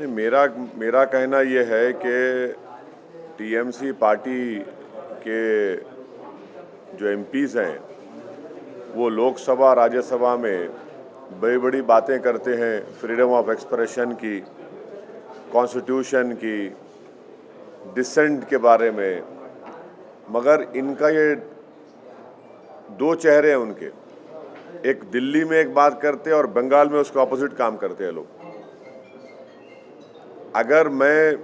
नहीं, मेरा कहना ये है कि टीएमसी पार्टी के जो एमपीज़ हैं वो लोकसभा राज्यसभा में बड़ी बड़ी बातें करते हैं फ्रीडम ऑफ एक्सप्रेशन की, कॉन्स्टिट्यूशन की, डिसेंट के बारे में, मगर इनका ये दो चेहरे हैं उनके। एक दिल्ली में एक बात करते हैं और बंगाल में उसके ऑपोजिट काम करते हैं लोग। अगर मैं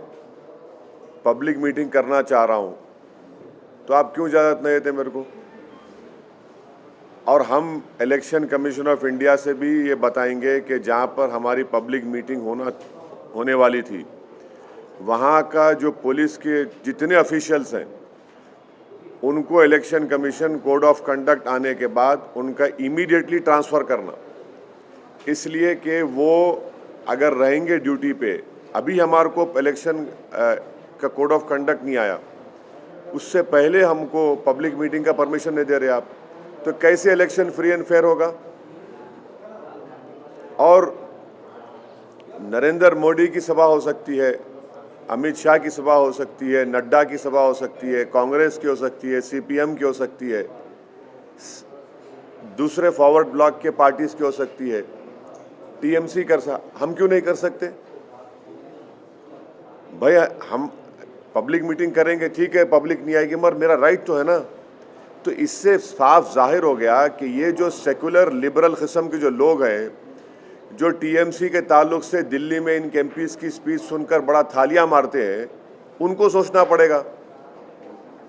पब्लिक मीटिंग करना चाह रहा हूँ तो आप क्यों इजाज़त नहीं देते मेरे को? और हम इलेक्शन कमीशन ऑफ इंडिया से भी ये बताएंगे कि जहाँ पर हमारी पब्लिक मीटिंग होने वाली थी वहाँ का जो पुलिस के जितने ऑफिशियल्स हैं उनको election commission code of conduct आने के बाद उनका इमीडिएटली ट्रांसफ़र करना, इसलिए कि वो अगर रहेंगे ड्यूटी पे। अभी हमारे को इलेक्शन का कोड ऑफ कंडक्ट नहीं आया, उससे पहले हमको पब्लिक मीटिंग का परमिशन नहीं दे रहे आप, तो कैसे इलेक्शन फ्री एंड फेयर होगा? और नरेंद्र मोदी की सभा हो सकती है, अमित शाह की सभा हो सकती है, नड्डा की सभा हो सकती है, कांग्रेस की हो सकती है, सीपीएम की हो सकती है, दूसरे फॉरवर्ड ब्लॉक के पार्टीज की हो सकती है, टीएमसी हम क्यों नहीं कर सकते भाई? हम पब्लिक मीटिंग करेंगे, ठीक है, पब्लिक नहीं आएगी मगर मेरा राइट तो है ना। तो इससे साफ जाहिर हो गया कि ये जो सेकुलर लिबरल किस्म के जो लोग हैं जो टीएमसी के ताल्लुक से दिल्ली में इन एमपीज़ की स्पीच सुनकर बड़ा थालियां मारते हैं, उनको सोचना पड़ेगा।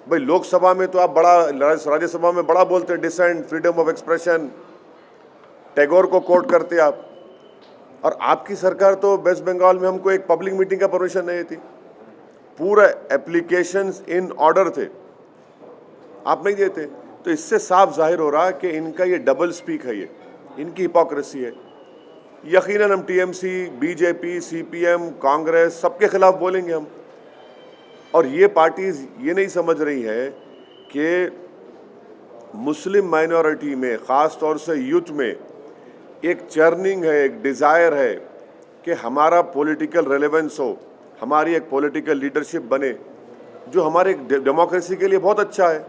भाई लोकसभा में तो आप बड़ा, राज्यसभा में बड़ा बोलते हैं dissent, freedom of expression, Tagore को कोट करते आप, और आपकी सरकार तो वेस्ट बंगाल में हमको एक पब्लिक मीटिंग का परमिशन नहीं थी। पूरा एप्लीकेशंस इन ऑर्डर थे, आप नहीं देते। तो इससे साफ जाहिर हो रहा है कि इनका ये डबल स्पीक है, ये इनकी हिपोक्रेसी है। यकीनन हम टीएमसी, बीजेपी, सीपीएम, कांग्रेस सबके खिलाफ बोलेंगे हम। और ये पार्टीज ये नहीं समझ रही है कि मुस्लिम माइनॉरिटी में, ख़ास तौर से यूथ में एक चर्निंग है, एक डिज़ायर है कि हमारा पॉलिटिकल रेलेवेंस हो, हमारी एक पॉलिटिकल लीडरशिप बने, जो हमारे डेमोक्रेसी के लिए बहुत अच्छा है।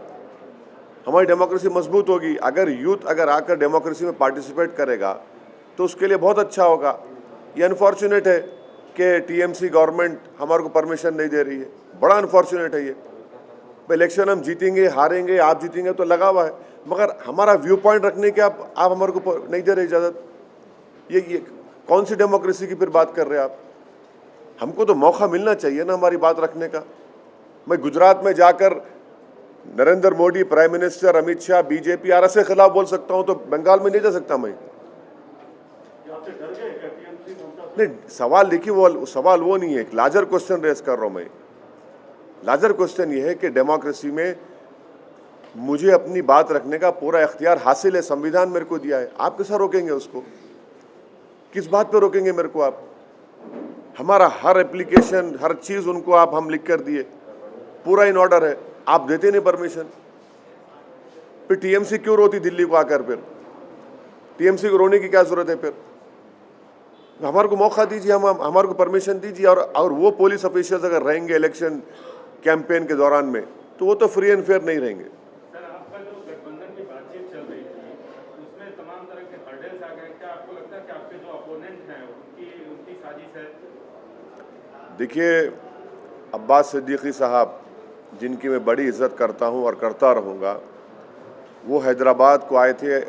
हमारी डेमोक्रेसी मजबूत होगी अगर यूथ अगर आकर डेमोक्रेसी में पार्टिसिपेट करेगा तो उसके लिए बहुत अच्छा होगा। ये अनफॉर्चुनेट है कि टीएमसी गवर्नमेंट हमारे को परमिशन नहीं दे रही है, बड़ा अनफॉर्चुनेट है ये। इलेक्शन हम जीतेंगे, हारेंगे, आप जीतेंगे तो लगा हुआ है, मगर हमारा व्यू पॉइंट रखने के आप हमारे को नहीं दे रहे इजाज़त। ये कौन सी डेमोक्रेसी की फिर बात कर रहे हैं आप? हमको तो मौका मिलना चाहिए ना हमारी बात रखने का। मैं गुजरात में जाकर Narendra Modi, prime minister, Amit Shah, BJP आर के खिलाफ बोल सकता हूँ, तो बंगाल में नहीं जा सकता मैं? नहीं, सवाल देखिए, वो सवाल वो नहीं है, एक लार्जर क्वेश्चन रेस कर रहा हूं मैं। लार्जर क्वेश्चन ये है कि डेमोक्रेसी में मुझे अपनी बात रखने का पूरा इख्तियार हासिल है, संविधान मेरे को दिया है। आप कैसा रोकेंगे उसको? किस बात पे रोकेंगे मेरे को आप? हमारा हर एप्लीकेशन, हर चीज़ उनको हम लिख कर दिए, पूरा इन ऑर्डर है, आप देते नहीं परमिशन। फिर टीएमसी क्यों रोती दिल्ली को आकर? फिर टीएमसी को रोने की क्या जरूरत है? फिर हमारे को मौका दीजिए, हम हमारे को परमिशन दीजिए। और वो पुलिस ऑफिसर्स अगर रहेंगे इलेक्शन कैंपेन के दौरान में तो वो तो फ्री एंड फेयर नहीं रहेंगे। सर, आपका जो गठबंधन की बातचीत चल रही थी उसमें तमाम तरह के हर्डल्स आ गए, क्या आपको लगता है कि आपके जो अपोनेंट हैं उनकी साजिश है? देखिए, अब्बास सिद्दीकी साहब, जिनकी मैं बड़ी इज्जत करता हूं और करता रहूँगा, वो हैदराबाद को आए थे,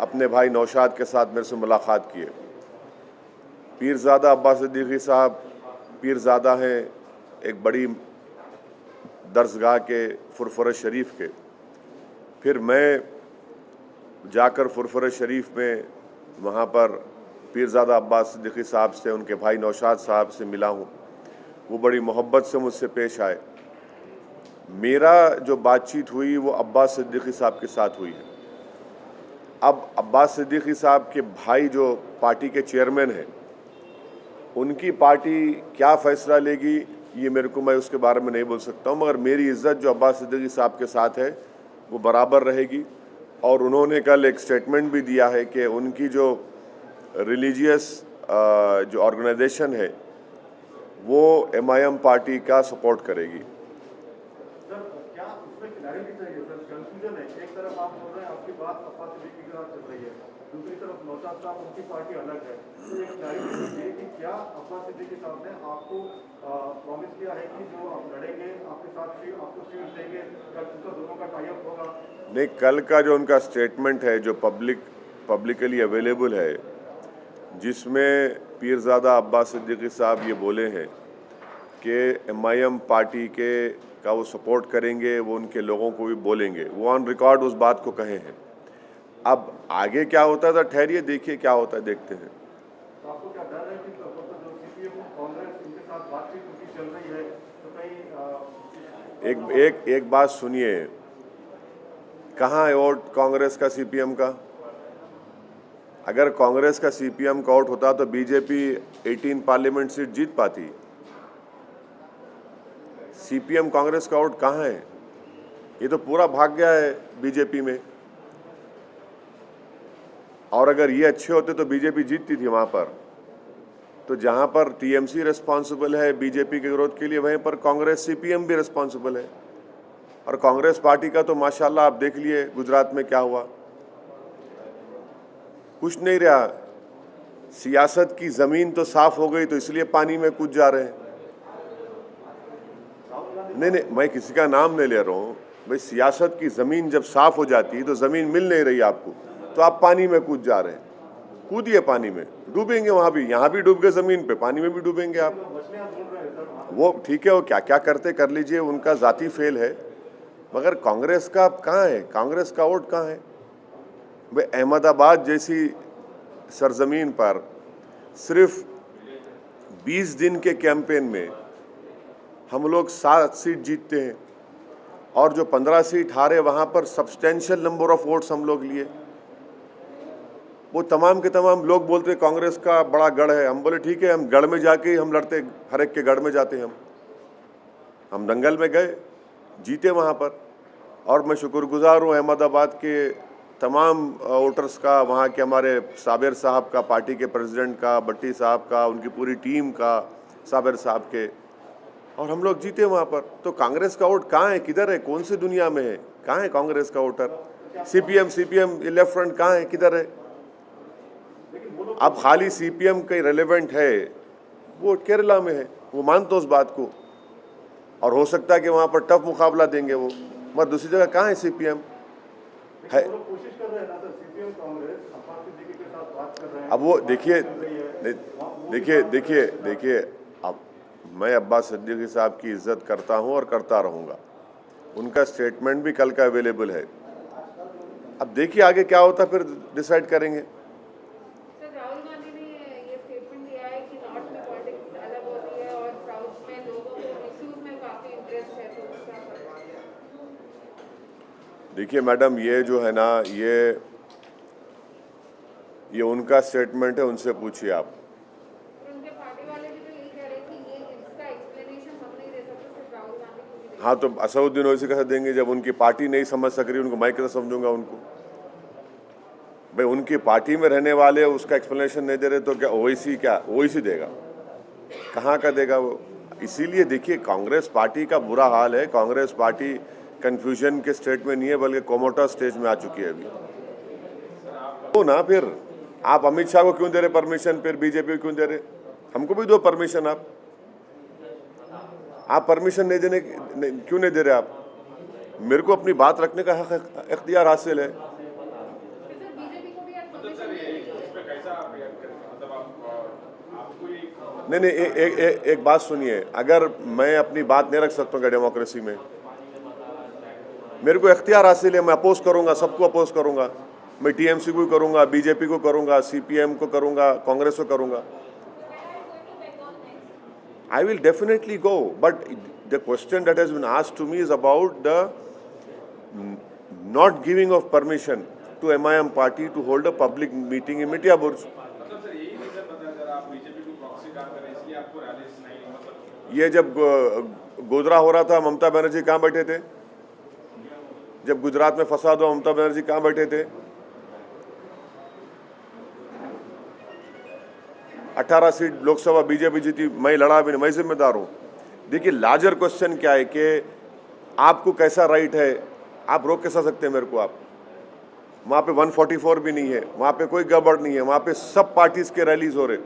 अपने भाई नौशाद के साथ मेरे से मुलाकात किए। पीरज़ादा अब्बास सिद्दीकी साहब पीरज़ादा हैं एक बड़ी दरसगाह के फुरफुरा शरीफ के। फिर मैं जाकर फुरफुरा शरीफ में वहाँ पर पीरज़ादा अब्बास सिद्दीकी साहब से, उनके भाई नौशाद साहब से मिला हूँ। वो बड़ी मोहब्बत से मुझसे पेश आए। मेरा जो बातचीत हुई वो अब्बास सिद्दीकी साहब के साथ हुई है। अब अब्बास सिद्दीकी साहब के भाई जो पार्टी के चेयरमैन हैं, उनकी पार्टी क्या फ़ैसला लेगी ये मैं उसके बारे में नहीं बोल सकता हूँ, मगर मेरी इज़्ज़त जो अब्बास सिद्दीकी साहब के साथ है वो बराबर रहेगी। और उन्होंने कल एक स्टेटमेंट भी दिया है कि उनकी जो रिलीजियस जो ऑर्गेनाइजेशन है वो MIM पार्टी का सपोर्ट करेगी। सर क्या उसमें क्लैरिटी चाहिए सर? कंफ्यूजन है, एक तरफ आप बोल रहे हैं आपकी बात अब्बास सिद्दीकी के साथ चल रही है, दूसरी तरफ नौशाद साहब उनकी पार्टी अलग है, तो एक क्लैरिटी चाहिए कि क्या अब्बास सिद्दीकी साहब ने आपको प्रॉमिस किया है कि जो आप लड़ेंगे आपके साथ आपको सीट देंगे, कल उनका दोनों का टाई अप होगा? नहीं, कल का जो उनका स्टेटमेंट है जो पब्लिकली अवेलेबल है, जिसमें पीरज़ादा अब्बास सिद्दीकी साहब ये बोले हैं कि MIM पार्टी का वो सपोर्ट करेंगे, वो उनके लोगों को भी बोलेंगे, वो ऑन रिकॉर्ड उस बात को कहे हैं। अब आगे क्या होता है तो ठहरिए, देखिए क्या होता है, देखते हैं। तो आपको क्या डर है कि जो CPM कांग्रेस इनके साथ बातचीत उनकी चल रही है तो कहीं एक बात सुनिए, कहाँ है वोट कांग्रेस का CPM का? अगर कांग्रेस का CPM का वोट होता तो बीजेपी 18 पार्लियामेंट सीट जीत पाती। CPM कांग्रेस का वोट कहाँ है? ये तो पूरा भाग गया है बीजेपी में। और अगर ये अच्छे होते तो बीजेपी जीतती थी वहाँ पर। तो जहाँ पर TMC रिस्पॉन्सिबल है बीजेपी के विरोध के लिए, वहीं पर कांग्रेस CPM भी रिस्पॉन्सिबल है। और कांग्रेस पार्टी का तो माशाल्लाह आप देख लिए गुजरात में क्या हुआ, कुछ नहीं रहा। सियासत की ज़मीन तो साफ हो गई तो इसलिए पानी में कूद जा रहे हैं। नहीं, मैं किसी का नाम नहीं ले रहा हूँ भाई। सियासत की ज़मीन जब साफ हो जाती है तो ज़मीन मिल नहीं रही आपको, तो आप पानी में कूद जा रहे हैं। कूदिए पानी में, डूबेंगे वहाँ भी, यहाँ भी डूब गए ज़मीन पे, पानी में भी डूबेंगे आप। वो ठीक है, वो क्या क्या करते कर लीजिए, उनका ज़ाती फेल है। मगर कांग्रेस का कहाँ है? कांग्रेस का वोट कहाँ है भाई? अहमदाबाद जैसी सरजमीन पर सिर्फ 20 दिन के कैंपेन में हम लोग 7 सीट जीतते हैं, और जो 15 सीट हारे वहाँ पर सब्सटेंशियल नंबर ऑफ वोट्स हम लोग लिए। वो तमाम के तमाम लोग बोलते कांग्रेस का बड़ा गढ़ है। हम बोले ठीक है, हम गढ़ में जाके ही हम लड़ते, हर एक के गढ़ में जाते हैं। हम दंगल में गए, जीते वहाँ पर। और मैं शुक्रगुजार हूँ अहमदाबाद के तमाम वोटर्स का, वहाँ के हमारे साबिर साहब का, पार्टी के प्रेसिडेंट का, भट्टी साहब का, उनकी पूरी टीम का, साबिर साहब के, और हम लोग जीते वहाँ पर। तो कांग्रेस का वोट कहाँ है? किधर है? कौन सी दुनिया में है? कहाँ है कांग्रेस का वोटर? CPM लेफ्ट फ्रंट कहाँ है? किधर है? अब खाली CPM का रेलेवेंट है, वो केरला में है, वो मानते उस बात को, और हो सकता है कि वहाँ पर टफ मुकाबला देंगे वो, मगर दूसरी जगह कहाँ है CPM है? कोशिश कर रहे हैं ना सर, CPM कांग्रेस अब्बास सिद्दीकी के साथ बात कर रहे हैं। अब वो देखिए, अब मैं अब्बास सिद्दीकी साहब की इज्जत करता हूँ और करता रहूँगा। उनका स्टेटमेंट भी कल का अवेलेबल है। अब देखिए आगे क्या होता, फिर डिसाइड करेंगे। सर, राहुल गांधी ने ये स्टेटमेंट दिया है कि नॉर्थ में पॉलिटिक्स अलग होती है और साउथ में लोगों को इश्यूज में काफी इंटरेस्ट है, तो उसका देखिए मैडम, ये जो है ना, ये उनका स्टेटमेंट है, उनसे पूछिए आप। उनके पार्टी वाले भी तो यही कह रहे हैं कि ये इसका एक्सप्लेनेशन हम नहीं दे सकते, सिर्फ राहुल गांधी को भी। हाँ, तो असदुद्दीन ओवैसी कैसे देंगे जब उनकी पार्टी नहीं समझ सक रही? उनको मैं कैसे समझूंगा उनको भाई? उनकी पार्टी में रहने वाले उसका एक्सप्लेनेशन नहीं दे रहे तो क्या ओवैसी देगा? कहाँ का देगा वो? इसीलिए देखिए, कांग्रेस पार्टी का बुरा हाल है। कांग्रेस पार्टी कन्फ्यूजन के स्टेट में नहीं है, बल्कि कोमोटा स्टेज में आ चुकी है अभी। तो ना फिर आप अमित शाह को क्यों दे रहे परमिशन? फिर बीजेपी को क्यों दे रहे? हमको भी दो परमिशन। आप परमिशन नहीं देने क्यों नहीं दे रहे आप? मेरे को अपनी बात रखने का हक, इख्तियार हासिल है। नहीं, एक बात सुनिए, अगर मैं अपनी बात नहीं रख सकता हूँ डेमोक्रेसी में, मेरे को इख्तियार हासिल है, मैं अपोज करूंगा, सबको अपोज करूंगा। मैं TMC को करूंगा, BJP को करूंगा, CPM को करूंगा, कांग्रेस को करूंगा। I will definitely go, but the question that has been asked to me is about the not giving of permission to MIM party to hold a public meeting in Mithia Burj. ये जब गोधरा हो रहा था, ममता बनर्जी कहाँ बैठे थे? जब गुजरात में फसाद हुआ, ममता बनर्जी कहाँ बैठे थे? 18 सीट लोकसभा बीजेपी जीती, मैं लड़ा भी नहीं, मैं जिम्मेदार हूँ। देखिए लार्जर क्वेश्चन क्या है कि आपको कैसा राइट है, आप रोक कैसा सकते हैं मेरे को? आप वहाँ पे 144 भी नहीं है, वहाँ पे कोई गड़बड़ नहीं है, वहाँ पे सब पार्टीज के रैलीज हो रहे,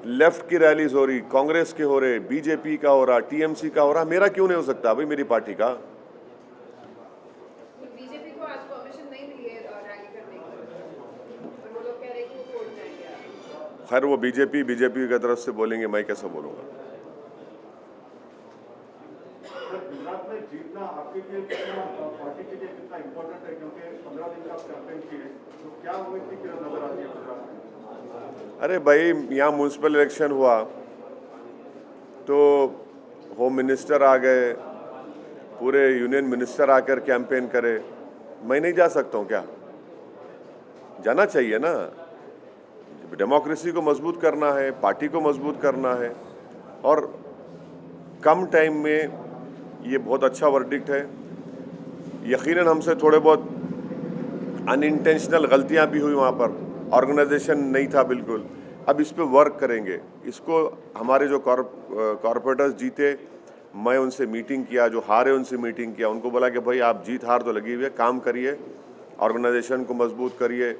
लेफ्ट की रैलीज हो रही, कांग्रेस के हो रहे, बीजेपी का हो रहा, टीएमसी का हो रहा, मेरा क्यों नहीं हो सकता भाई, मेरी पार्टी का? बीजेपी को आज परमिशन नहीं मिली है रैली करने की, और वो लोग कह रहे हैं कि वो कोर्ट जाएंगे। खैर वो बीजेपी की तरफ से बोलेंगे, मैं कैसे बोलूँगा? गुजरात में जीतना आपके लिए कितना, पार्टी के लिए कितना इम्पोर्टेंट है, क्योंकि 15 दिन का आप कैंपेन किए, तो क्या उम्मीद की किरण नजर आती है गुजरात में? अरे भाई यहाँ म्यूनसिपल इलेक्शन हुआ तो होम मिनिस्टर आ गए, पूरे यूनियन मिनिस्टर आकर कैंपेन करे, मैं नहीं जा सकता हूँ क्या? जाना चाहिए ना। डेमोक्रेसी को मजबूत करना है, पार्टी को मजबूत करना है, और कम टाइम में ये बहुत अच्छा वर्डिक्ट है। यकीनन हमसे थोड़े बहुत अनइंटेंशनल गलतियां भी हुई वहाँ पर, ऑर्गेनाइजेशन नहीं था बिल्कुल। अब इस पे वर्क करेंगे। इसको हमारे जो कॉरपोरेटर्स जीते, मैं उनसे मीटिंग किया, जो हारे उनसे मीटिंग किया, उनको बोला कि भाई आप जीत हार तो लगी हुई है, काम करिए, ऑर्गेनाइजेशन को मजबूत करिए,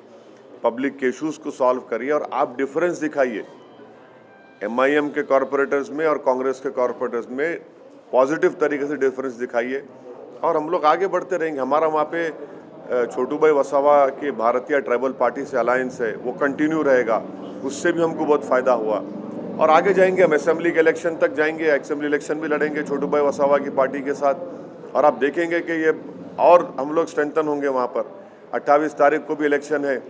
पब्लिक के इशूज़ को सॉल्व करिए, और आप डिफरेंस दिखाइए MIM के कॉरपोरेटर्स में और कांग्रेस के कॉरपोरेटर्स में, पॉजिटिव तरीके से डिफरेंस दिखाइए, और हम लोग आगे बढ़ते रहेंगे। हमारा वहाँ पे छोटू भाई वसावा के भारतीय ट्राइबल पार्टी से अलायंस है, वो कंटिन्यू रहेगा, उससे भी हमको बहुत फ़ायदा हुआ, और आगे जाएंगे। हम असेंबली के इलेक्शन तक जाएंगे, असेंबली इलेक्शन भी लड़ेंगे छोटू भाई वसावा की पार्टी के साथ, और आप देखेंगे कि ये और हम लोग स्ट्रेंथन होंगे वहाँ पर। 28 तारीख को भी इलेक्शन है,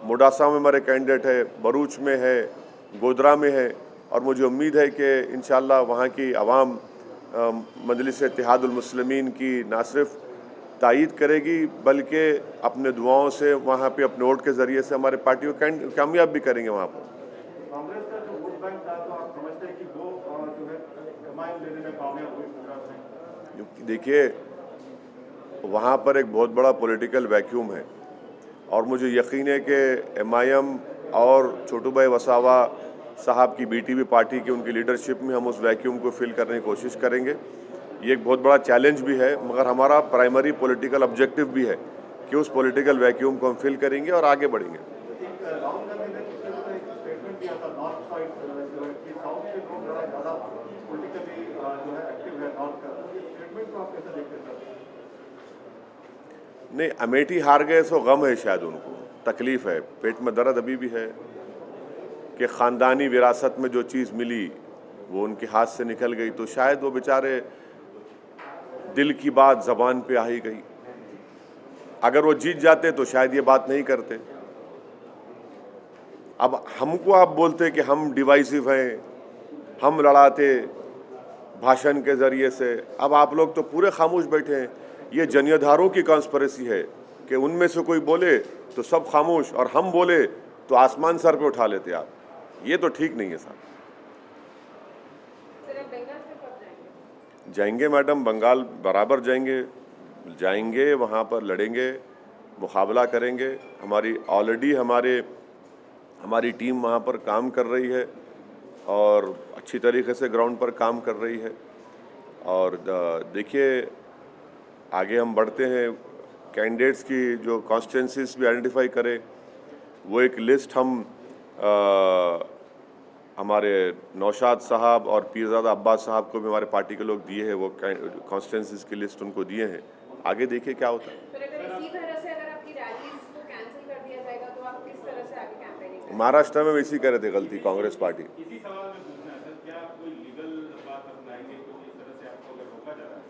मोडासा में हमारे कैंडिडेट है, भरूच में है, गोधरा में है, और मुझे उम्मीद है कि इंशाल्लाह वहाँ की आवाम मजलिस इत्तेहादुल मुस्लिमीन की ना सिर्फ तायीद करेगी, बल्कि अपने दुआओं से वहाँ पे अपने वोट के ज़रिए से हमारे पार्टी को कामयाब भी करेंगे वहाँ पर। कांग्रेस का जो वोट बैंक था, तो आप समझते हैं कि वो जो है MIM लेने में कामयाब हुई गुजरात में? देखिए वहाँ पर एक बहुत बड़ा पॉलिटिकल वैक्यूम है, और मुझे यकीन है कि MIM और छोटू भाई वसावा साहब की BTP पार्टी की उनकी लीडरशिप में हम उस वैक्यूम को फिल करने की कोशिश करेंगे। ये एक बहुत बड़ा चैलेंज भी है, मगर हमारा प्राइमरी पॉलिटिकल ऑब्जेक्टिव भी है कि उस पॉलिटिकल वैक्यूम को हम फिल करेंगे और आगे बढ़ेंगे। राहुल गांधी ने पिछले दिनों एक स्टेटमेंट दिया था, नॉर्थ साइड जो है कि साउथ के लोग ज़्यादा पॉलिटिकली जो है एक्टिव है नॉर्थ का, स्टेटमेंट को आप कैसे देखते हैं सर? नहीं, अमेठी हार गए सो गम है, शायद उनको तकलीफ है, पेट में दर्द अभी भी है कि ख़ानदानी विरासत में जो चीज़ मिली वो उनके हाथ से निकल गई, तो शायद वो बेचारे दिल की बात ज़बान पे आ ही गई। अगर वो जीत जाते तो शायद ये बात नहीं करते। अब हमको आप बोलते कि हम डिवाइसिव हैं, हम लड़ाते भाषण के ज़रिए से, अब आप लोग तो पूरे खामोश बैठे हैं। ये जनियाधारों की कॉन्स्पिरेसी है कि उनमें से कोई बोले तो सब खामोश, और हम बोले तो आसमान सर पे उठा लेते आप। ये तो ठीक नहीं है साहब। जाएंगे मैडम, बंगाल बराबर जाएंगे, वहाँ पर लड़ेंगे, मुकाबला करेंगे। हमारी ऑलरेडी हमारी टीम वहाँ पर काम कर रही है और अच्छी तरीके से ग्राउंड पर काम कर रही है। और देखिए आगे हम बढ़ते हैं, कैंडिडेट्स की जो कॉन्स्टिट्यूंसीज भी आइडेंटिफाई करें, वो एक लिस्ट हम हमारे नौशाद साहब और पीरज़ादा अब्बास साहब को भी हमारे पार्टी के लोग दिए हैं, वो कॉन्स्टिट्यूंसीज की लिस्ट उनको दिए हैं। आगे देखिए क्या होता है। पर अगर इसी तरह से अगर आपकी रैलीज को कैंसिल कर दिया जाएगा तो आप किस तरह से आगे कैंपेनिंग करेंगे? महाराष्ट्र में इसी करे थे गलती कांग्रेस पार्टी। इसी सवाल में पूछना है सर, क्या कोई लीगल बात अपनाएंगे? कुछ इस तरह से आपको अगर रोका जा रहा है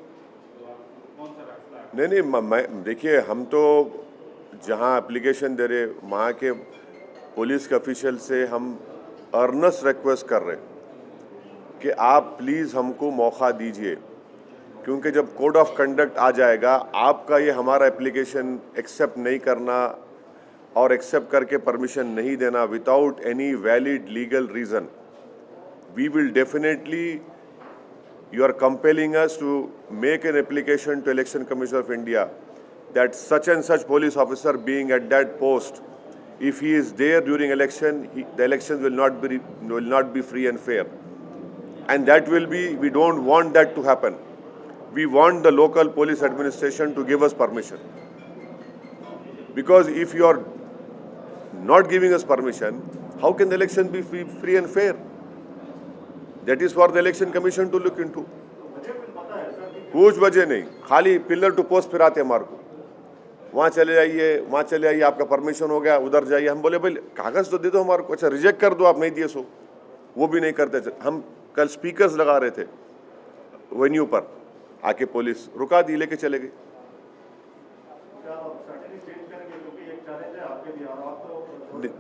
तो आप कौन सा रास्ता? नहीं, देखिए हम तो जहाँ एप्लीकेशन दे रहे वहाँ के पुलिस के ऑफिशियल से हम अर्नस्ट रिक्वेस्ट कर रहे कि आप प्लीज़ हमको मौका दीजिए, क्योंकि जब कोड ऑफ कंडक्ट आ जाएगा, आपका ये हमारा एप्लीकेशन एक्सेप्ट नहीं करना और एक्सेप्ट करके परमिशन नहीं देना without any valid legal reason, we will definitely, you are compelling us to make an application to Election Commission of India that such and such police officer being at that post If he is there during election, the elections will not be free and fair, and that will be. We don't want that to happen. We want the local police administration to give us permission, because if you are not giving us permission, how can the election be free and fair? That is for the election commission to look into. कुछ वजह नहीं, खाली pillar to post फिराते हमारे को, वहाँ चले जाइए, आपका परमिशन हो गया, उधर जाइए। हम बोले भाई कागज़ तो दे दो हमारे को। अच्छा रिजेक्ट कर दो, आप नहीं दिए सो, वो भी नहीं करते। हम कल स्पीकर्स लगा रहे थे वेन्यू पर, आके पुलिस रुका दी, लेके चले गए।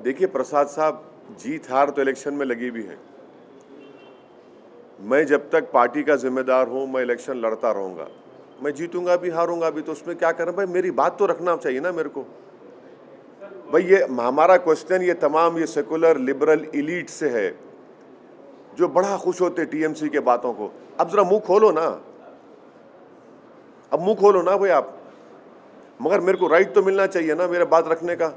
देखिए प्रसाद साहब, जीत हार तो इलेक्शन में लगी भी है। मैं जब तक पार्टी का जिम्मेदार हूं, मैं इलेक्शन लड़ता रहूंगा। मैं जीतूंगा भी हारूंगा भी, तो उसमें क्या करें भाई, मेरी बात तो रखना चाहिए ना मेरे को। भाई ये हमारा क्वेश्चन ये तमाम ये सेकुलर लिबरल इलीट से है, जो बड़ा खुश होते टीएमसी के बातों को। अब जरा मुंह खोलो ना, अब मुंह खोलो ना भाई आप। मगर मेरे को राइट तो मिलना चाहिए ना मेरा बात रखने का।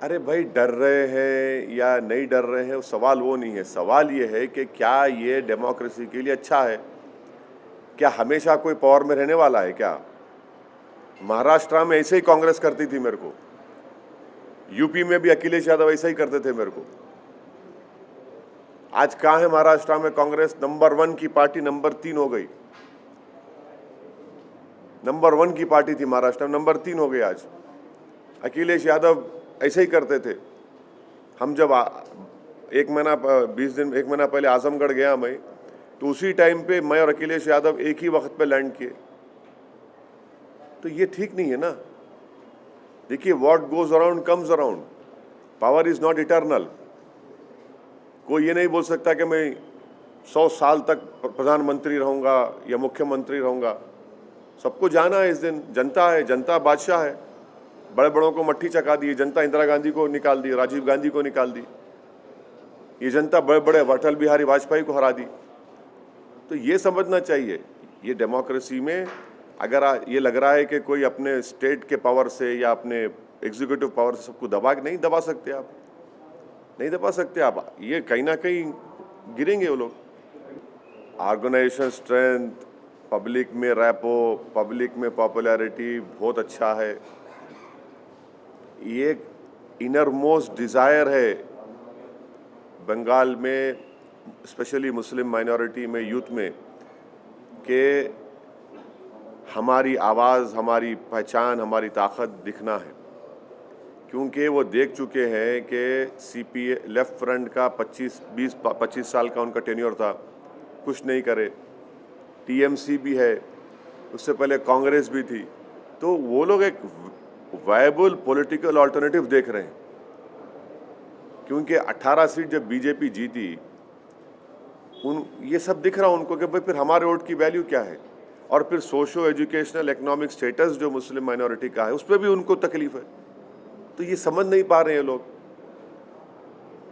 अरे भाई डर रहे हैं या नहीं डर रहे हैं, सवाल वो नहीं है। सवाल ये है कि क्या ये डेमोक्रेसी के लिए अच्छा है? क्या हमेशा कोई पावर में रहने वाला है क्या? महाराष्ट्र में ऐसे ही कांग्रेस करती थी मेरे को, यूपी में भी अखिलेश यादव ऐसा ही करते थे मेरे को। आज कहाँ है महाराष्ट्र में कांग्रेस? नंबर 1 की पार्टी नंबर 3 हो गई। नंबर 1 की पार्टी थी महाराष्ट्र में, नंबर 3 हो गई आज। अखिलेश यादव ऐसे ही करते थे। हम जब 1 महीना 20 दिन 1 महीना पहले आजमगढ़ गया मैं, तो उसी टाइम पे मैं और अखिलेश यादव एक ही वक्त पे लैंड किए। तो ये ठीक नहीं है ना। देखिए what goes around comes around, power is not eternal. कोई ये नहीं बोल सकता कि मैं 100 साल तक प्रधानमंत्री रहूँगा या मुख्यमंत्री रहूँगा। सबको जाना है इस दिन। जनता है, जनता बादशाह है। बड़े बड़ों को मट्ठी चका दी जनता, इंदिरा गांधी को निकाल दी, राजीव गांधी को निकाल दी। ये जनता बड़े बड़े अटल बिहारी वाजपेयी को हरा दी। तो ये समझना चाहिए, ये डेमोक्रेसी में अगर ये लग रहा है कि कोई अपने स्टेट के पावर से या अपने एग्जीक्यूटिव पावर से सबको दबा के, नहीं दबा सकते आप, नहीं दबा सकते आप। ये कहीं ना कहीं गिरेंगे वो लोग। ऑर्गेनाइजेशन स्ट्रेंथ, पब्लिक में रैपो, पब्लिक में पॉपुलैरिटी बहुत अच्छा है। ये इनर मोस्ट डिज़ायर है बंगाल में, स्पेशली मुस्लिम माइनॉरिटी में, यूथ में, कि हमारी आवाज़, हमारी पहचान, हमारी ताकत दिखना है। क्योंकि वो देख चुके हैं कि सीपीए लेफ्ट फ्रंट का 25 साल का उनका टेन्योर था, कुछ नहीं करे। टीएमसी भी है, उससे पहले कांग्रेस भी थी। तो वो लोग एक वायबल पॉलिटिकल अल्टरनेटिव देख रहे हैं। क्योंकि 18 सीट जब बीजेपी जीती, ये सब दिख रहा उनको कि भाई फिर हमारे वोट की वैल्यू क्या है। और फिर सोशो एजुकेशनल इकोनॉमिक स्टेटस जो मुस्लिम माइनॉरिटी का है, उस पर भी उनको तकलीफ है। तो ये समझ नहीं पा रहे हैं लोग।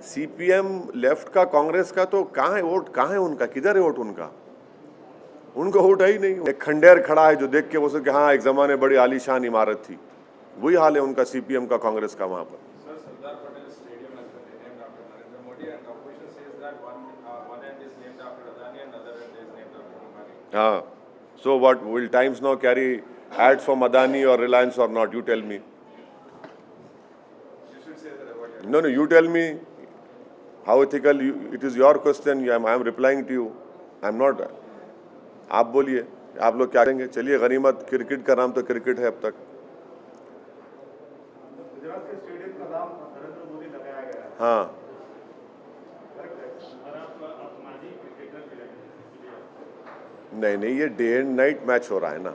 सीपीएम लेफ्ट का, कांग्रेस का, तो कहाँ है वोट? कहाँ है उनका? किधर है वोट उनका? उनका वोट है ही नहीं। एक खंडेर खड़ा है जो देख के वो सोचे हाँ एक जमाने बड़ी आलीशान इमारत थी। वही हाल है उनका, सीपीएम का, कांग्रेस का वहाँ पर। हाँ, so what, will Times now carry ads from Adani or Reliance or not? You tell me. No, you tell me how ethical it is your question. I am replying to you. I am not. आप बोलिए, आप लोग क्या करेंगे? चलिए, गनीमत cricket का नाम तो क्रिकेट है अब तक। गुजरात के स्टेडियम का नाम नरेंद्र मोदी लगाया गया है। हाँ, नहीं, ये डे एंड नाइट मैच हो रहा है ना।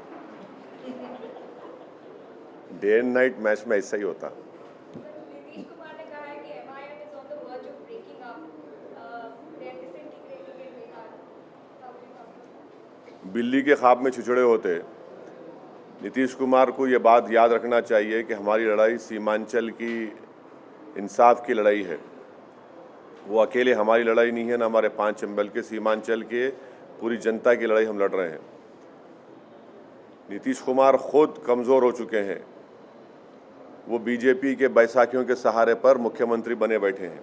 डे एंड नाइट मैच में ऐसा ही होता। नीतीश कुमार ने कहा है कि MIM is on the verge of breaking up. They are disintegrating in Bihar. बिल्ली के ख्वाब में छिछड़े होते। नीतीश कुमार को ये बात याद रखना चाहिए कि हमारी लड़ाई सीमांचल की इंसाफ की लड़ाई है। वो अकेले हमारी लड़ाई नहीं है, ना हमारे 5 चंबल के, सीमांचल के पूरी जनता की लड़ाई हम लड़ रहे हैं। नीतीश कुमार खुद कमज़ोर हो चुके हैं, वो बीजेपी के बैसाखियों के सहारे पर मुख्यमंत्री बने बैठे हैं।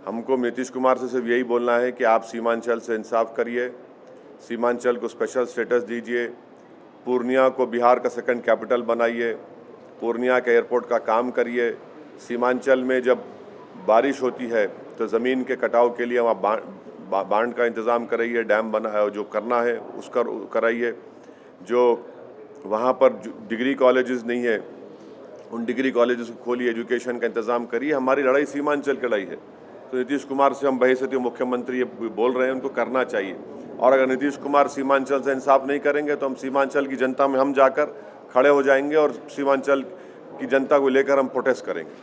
हमको नीतीश कुमार से सिर्फ यही बोलना है कि आप सीमांचल से इंसाफ करिए, सीमांचल को स्पेशल स्टेटस दीजिए, पूर्णिया को बिहार का सेकंड कैपिटल बनाइए, पूर्णिया के एयरपोर्ट का काम करिए। सीमांचल में जब बारिश होती है तो ज़मीन के कटाव के लिए वहाँ बांध का इंतज़ाम कराइए, डैम बना जो करना है उसका कराइए। जो वहाँ पर डिग्री कॉलेजेस नहीं है, उन डिग्री कॉलेजेस को खोलिए, एजुकेशन का इंतज़ाम करिए। हमारी लड़ाई सीमांचल की लड़ाई है। तो नीतीश कुमार से हम बहैसियत मुख्यमंत्री ये बोल रहे हैं, उनको करना चाहिए। और अगर नीतीश कुमार सीमांचल से इंसाफ नहीं करेंगे तो हम सीमांचल की जनता में हम जाकर खड़े हो जाएंगे और सीमांचल की जनता को लेकर हम प्रोटेस्ट करेंगे।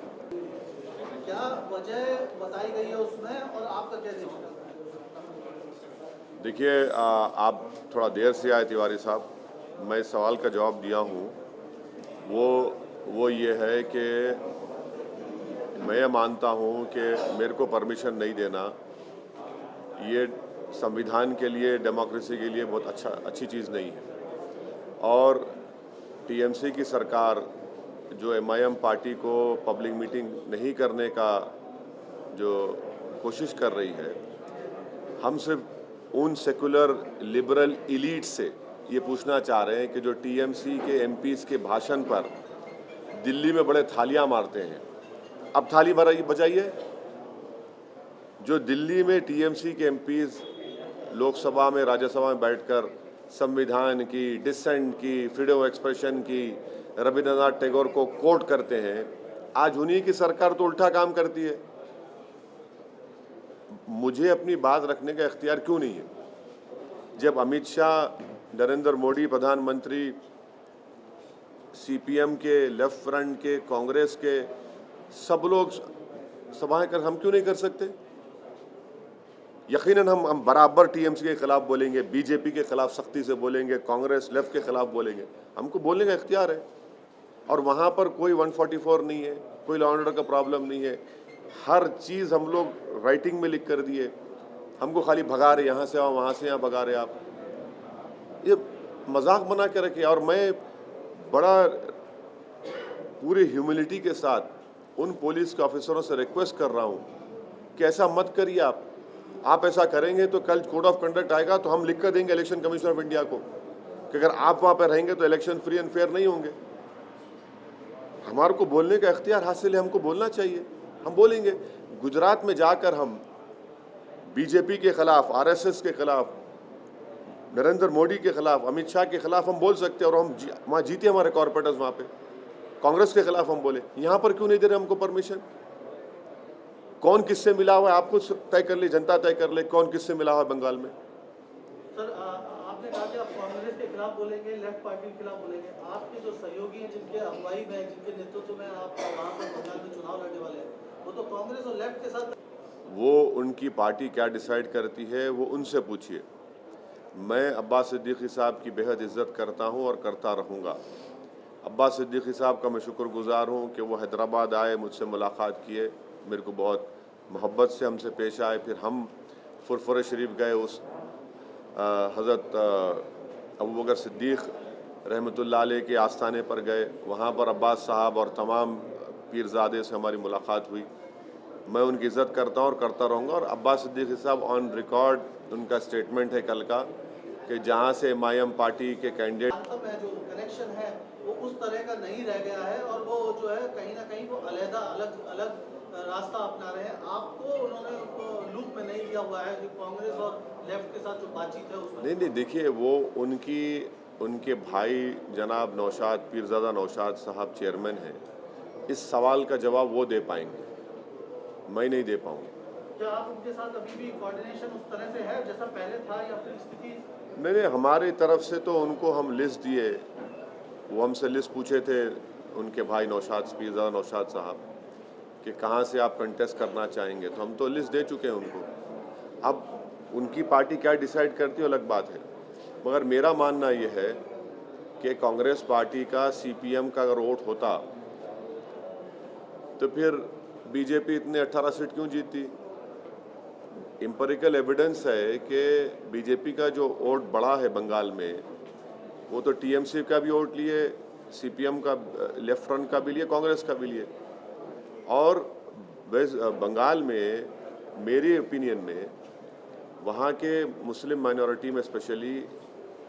क्या वजह बताई गई है उसमें और आपका क्या देखना है? देखिए, आप थोड़ा देर से आए तिवारी साहब, मैं इस सवाल का जवाब दिया हूँ। वो ये है कि मैं मानता हूँ कि मेरे को परमिशन नहीं देना ये संविधान के लिए, डेमोक्रेसी के लिए बहुत अच्छी चीज़ नहीं है। और टीएमसी की सरकार जो एमआईएम पार्टी को पब्लिक मीटिंग नहीं करने का जो कोशिश कर रही है, हम सिर्फ उन सेकुलर लिबरल इलीट से ये पूछना चाह रहे हैं कि जो टीएमसी के एमपीज़ के भाषण पर दिल्ली में बड़े थालियां मारते हैं, अब थाली बजाइए। जो दिल्ली में टीएमसी के एमपीज़ लोकसभा में, राज्यसभा में बैठकर संविधान की, डिसेंट की, फ्रीडम ऑफ एक्सप्रेशन की, रविंद्रनाथ टैगोर को कोट करते हैं, आज उन्हीं की सरकार तो उल्टा काम करती है। मुझे अपनी बात रखने का इख्तियार क्यों नहीं है? जब अमित शाह, नरेंद्र मोदी प्रधानमंत्री, सीपीएम के, लेफ्ट फ्रंट के, कांग्रेस के सब लोग सभाएं कर, हम क्यों नहीं कर सकते? यकीनन हम बराबर टीएमसी के खिलाफ बोलेंगे, बीजेपी के खिलाफ सख्ती से बोलेंगे, कांग्रेस लेफ्ट के खिलाफ बोलेंगे। हमको बोलने का इख्तियार है। और वहाँ पर कोई 144 नहीं है, कोई लॉ एंड ऑर्डर का प्रॉब्लम नहीं है। हर चीज़ हम लोग राइटिंग में लिख कर दिए। हमको खाली भगा रहे, यहाँ से आओ, वहाँ से यहाँ भगा रहे आप। ये मजाक बना के रखे। और मैं बड़ा पूरी ह्यूमिलिटी के साथ उन पुलिस के ऑफिसरों से रिक्वेस्ट कर रहा हूँ कि ऐसा मत करिए। आप ऐसा करेंगे तो कल कोड ऑफ कंडक्ट आएगा तो हम लिख कर देंगे इलेक्शन कमीशन ऑफ इंडिया को कि अगर आप वहाँ पर रहेंगे तो इलेक्शन फ्री एंड फेयर नहीं होंगे। हमारे को बोलने का इख्तियार हासिल है, हमको बोलना चाहिए, हम बोलेंगे। गुजरात में जाकर हम बीजेपी के खिलाफ, आरएसएस के खिलाफ, नरेंद्र मोदी के खिलाफ, अमित शाह के खिलाफ हम बोल सकते हैं और हम वहाँ जीते हमारे कॉर्पोरेटर्स। वहाँ पे कांग्रेस के खिलाफ हम बोले, यहाँ पर क्यों नहीं दे रहे हमको परमिशन? कौन किससे मिला हुआ है आपको तय कर ले, जनता तय कर ले कौन किससे मिला हुआ है बंगाल में। सर, आपने कहा कि आप कांग्रेस के खिलाफ बोलेंगे, लेफ्ट पार्टी के खिलाफ बोलेंगे। आपके जो सहयोगी हैं, जिनके अगुवाई में, जिनके नेतृत्व में आप वहाँ पर बंगाल में चुनाव लड़ने वाले हैं, वो तो कांग्रेस और लेफ्ट के साथ। वो उनकी पार्टी क्या डिसाइड करती है वो उनसे पूछिए। मैं अब्बास सिद्दीकी साहब की बेहद इज्जत करता हूँ और करता रहूँगा। अब्बास सिद्दीकी साहब का मैं शुक्रगुजार हूँ कि वो हैदराबाद आए, मुझसे मुलाकात किए, मेरे को बहुत मोहब्बत से हमसे पेश आए। फिर हम फुरफुरे शरीफ गए, उस हज़रत अबू बकर सिद्दीक़ रहमतुल्लाह अलैह के आस्थाने पर गए। वहाँ पर अब्बास साहब और तमाम पीरज़ादे से हमारी मुलाकात हुई। मैं उनकी इज़्ज़त करता हूँ और करता रहूँगा। और अब्बास सिद्दीकी साहब ऑन रिकॉर्ड, उनका स्टेटमेंट है कल का कि जहाँ से एमआईएम पार्टी के कैंडिडेट जो कनेक्शन है वो उस तरह का नहीं रह गया है और वो जो है कहीं ना कहीं वो अलग अलग रास्ता अपना रहे हैं। आपको उन्होंने लूप में नहीं लिया हुआ है जो कांग्रेस और लेफ्ट के साथ जो बातचीत है उसमें? नहीं, देखिए, वो उनके भाई जनाब नौशाद, पीरज़ादा नौशाद साहब चेयरमैन हैं। इस सवाल का जवाब वो दे पाएंगे, मैं नहीं दे पाऊँगा। क्या आप उनके साथ अभी भी कोऑर्डिनेशन उस तरह से है जैसा पहले था या फिर स्थिति? नहीं, हमारी तरफ से तो उनको हम लिस्ट दिए, वो हमसे लिस्ट पूछे थे उनके भाई नौशाद, पीरज़ादा नौशाद साहब, कि कहाँ से आप कंटेस्ट करना चाहेंगे, तो हम तो लिस्ट दे चुके हैं उनको। अब उनकी पार्टी क्या डिसाइड करती है अलग बात है, मगर मेरा मानना ये है कि कांग्रेस पार्टी का सीपीएम का अगर वोट होता तो फिर बीजेपी इतने 18 सीट क्यों जीती? एम्पिरिकल एविडेंस है कि बीजेपी का जो वोट बढ़ा है बंगाल में, वो तो टीएमसी का भी वोट लिए, सीपीएम का लेफ्ट फ्रंट का भी लिए, कांग्रेस का भी लिए। और बंगाल में मेरी ओपिनियन में वहाँ के मुस्लिम माइनॉरिटी में स्पेशली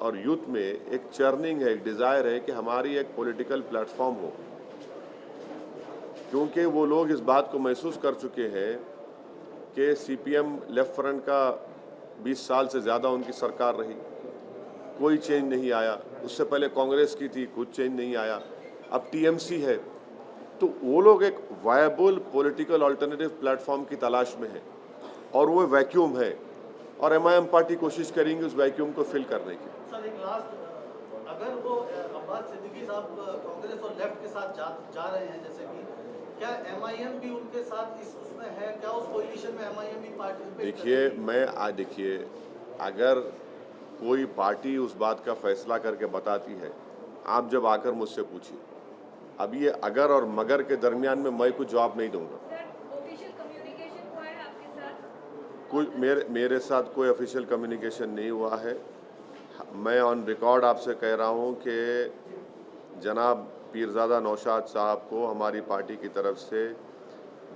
और यूथ में एक चर्निंग है, एक डिज़ायर है कि हमारी एक पॉलिटिकल प्लेटफॉर्म हो, क्योंकि वो लोग इस बात को महसूस कर चुके हैं कि सीपीएम लेफ्ट फ्रंट का 20 साल से ज़्यादा उनकी सरकार रही, कोई चेंज नहीं आया। उससे पहले कांग्रेस की थी, कुछ चेंज नहीं आया। अब टीएमसी है, तो वो लोग एक वायबल पॉलिटिकल अल्टरनेटिव प्लेटफॉर्म की तलाश में है और वो वैक्यूम है, और एमआईएम पार्टी कोशिश करेंगे उस वैक्यूम को फिल करने की। सर एक लास्ट, अगर वो अब्बास सिद्दीकी साहब कांग्रेस और लेफ्ट के साथ जा रहे हैं, जैसे कि क्या एमआईएम भी उनके साथ इस उसमें है? क्या उस कोलिशन में एमआईएम भी पार्टिसिपेट करेगी? देखिए, अगर कोई पार्टी उस बात का फैसला करके बताती है, आप जब आकर मुझसे पूछिए। अब ये अगर और मगर के दरमियान में मैं कुछ जवाब नहीं दूंगा। सर ऑफिशियल कम्युनिकेशन हुआ है आपके साथ? कुछ मेरे साथ कोई ऑफिशियल कम्युनिकेशन नहीं हुआ है। मैं ऑन रिकॉर्ड आपसे कह रहा हूँ कि जनाब पीरज़ादा नौशाद साहब को हमारी पार्टी की तरफ से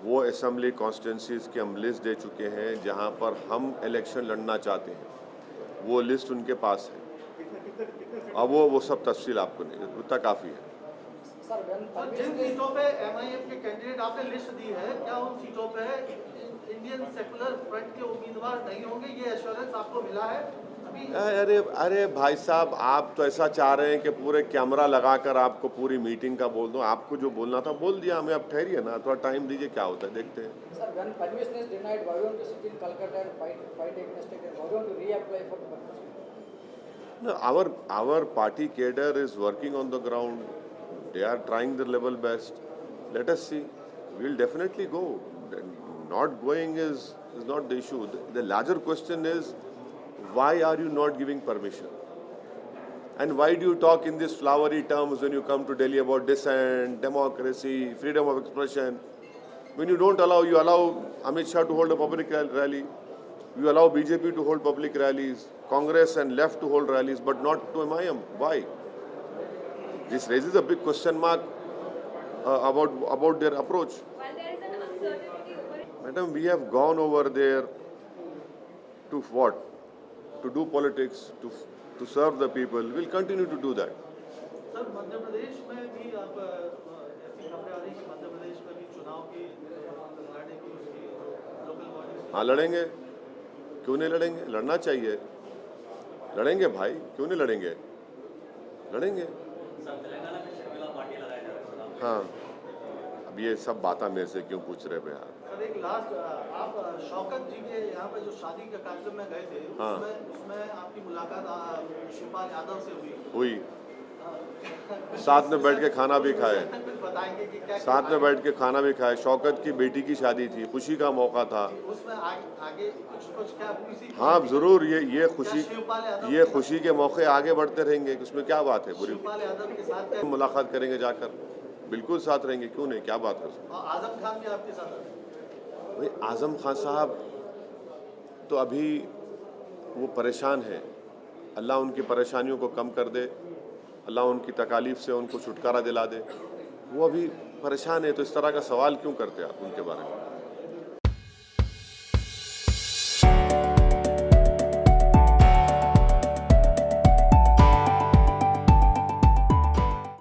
वो असेंबली कॉन्स्टिट्यूंसीज़ की हम लिस्ट दे चुके हैं जहाँ पर हम इलेक्शन लड़ना चाहते हैं, वो लिस्ट उनके पास है। अब वो सब तफसील आपको नहीं, उतना काफ़ी है। सर जिन सीटों पे एमआईएम के कैंडिडेट आपने लिस्ट दी है, क्या उन सीटों पे इंडियन सेकुलर फ्रंट के उम्मीदवार नहीं होंगे? ये एश्योरेंस आपको मिला है अभी? अरे भाई साहब, आप तो ऐसा चाह रहे हैं कि पूरे कैमरा लगाकर आपको पूरी मीटिंग का बोल दूं। आपको जो बोलना था बोल दिया हमें, अब ठहरिए ना, थोड़ा टाइम दीजिए, क्या होता है देखते हैं। Sir, when permission is denied, why don't you sit in Calcutta and fight against it? Why don't you reapply for permission? No, our party cadre is working on the ground. They are trying their level best. Let us see. We'll definitely go. Not going is not the issue. The larger question is, why are you not giving permission? And why do you talk in these flowery terms when you come to Delhi about dissent, democracy, freedom of expression? When you don't allow, you allow Amit Shah to hold a public rally. You allow BJP to hold public rallies, Congress and left to hold rallies, but not to MIM. Why? This raises a big question mark about their approach. While there is an uncertainty over it, Madam, we have gone over there to what? To do politics, to serve the people. We'll continue to do that. Sir Madhya Pradesh में भी आप ऐसी खबरें आ रही कि मध्य प्रदेश में भी चुनाव की लड़ने की उसकी लोकल बॉडी। हाँ, लड़ेंगे, क्यों नहीं लड़ेंगे? लड़ना चाहिए, लड़ेंगे भाई, क्यों नहीं लड़ेंगे? लड़ेंगे। हाँ, अब ये सब बातें मेरे से क्यों पूछ रहे हैं यार? सर एक लास्ट, आप शौकत जी के यहाँ पे जो शादी के कार्यक्रम में गए थे, हाँ। उसमें आपकी मुलाकात शिवपाल यादव से हुई। साथ में बैठ के खाना भी खाए, कुछ बताएंगे कि क्या साथ में बैठ के खाना भी खाए। शौकत की बेटी की शादी थी, खुशी का मौका था। उसमें आगे कुछ क्या किसी? हाँ जरूर, ये शिवपाल यादव ये खुशी के मौके आगे बढ़ते रहेंगे, उसमें क्या बात है बुरी? शिवपाल यादव के साथ क्या? मुलाकात करेंगे जाकर, बिल्कुल साथ रहेंगे, क्यों नहीं, क्या बात है उसमें? और आजम खान भी आपके साथ आए? भाई आजम खान साहब तो अभी वो परेशान है, अल्लाह उनकी परेशानियों को कम कर दे, अल्लाह उनकी तकालीफ से उनको छुटकारा दिला दे। वो अभी परेशान है, तो इस तरह का सवाल क्यों करते आप उनके बारे में?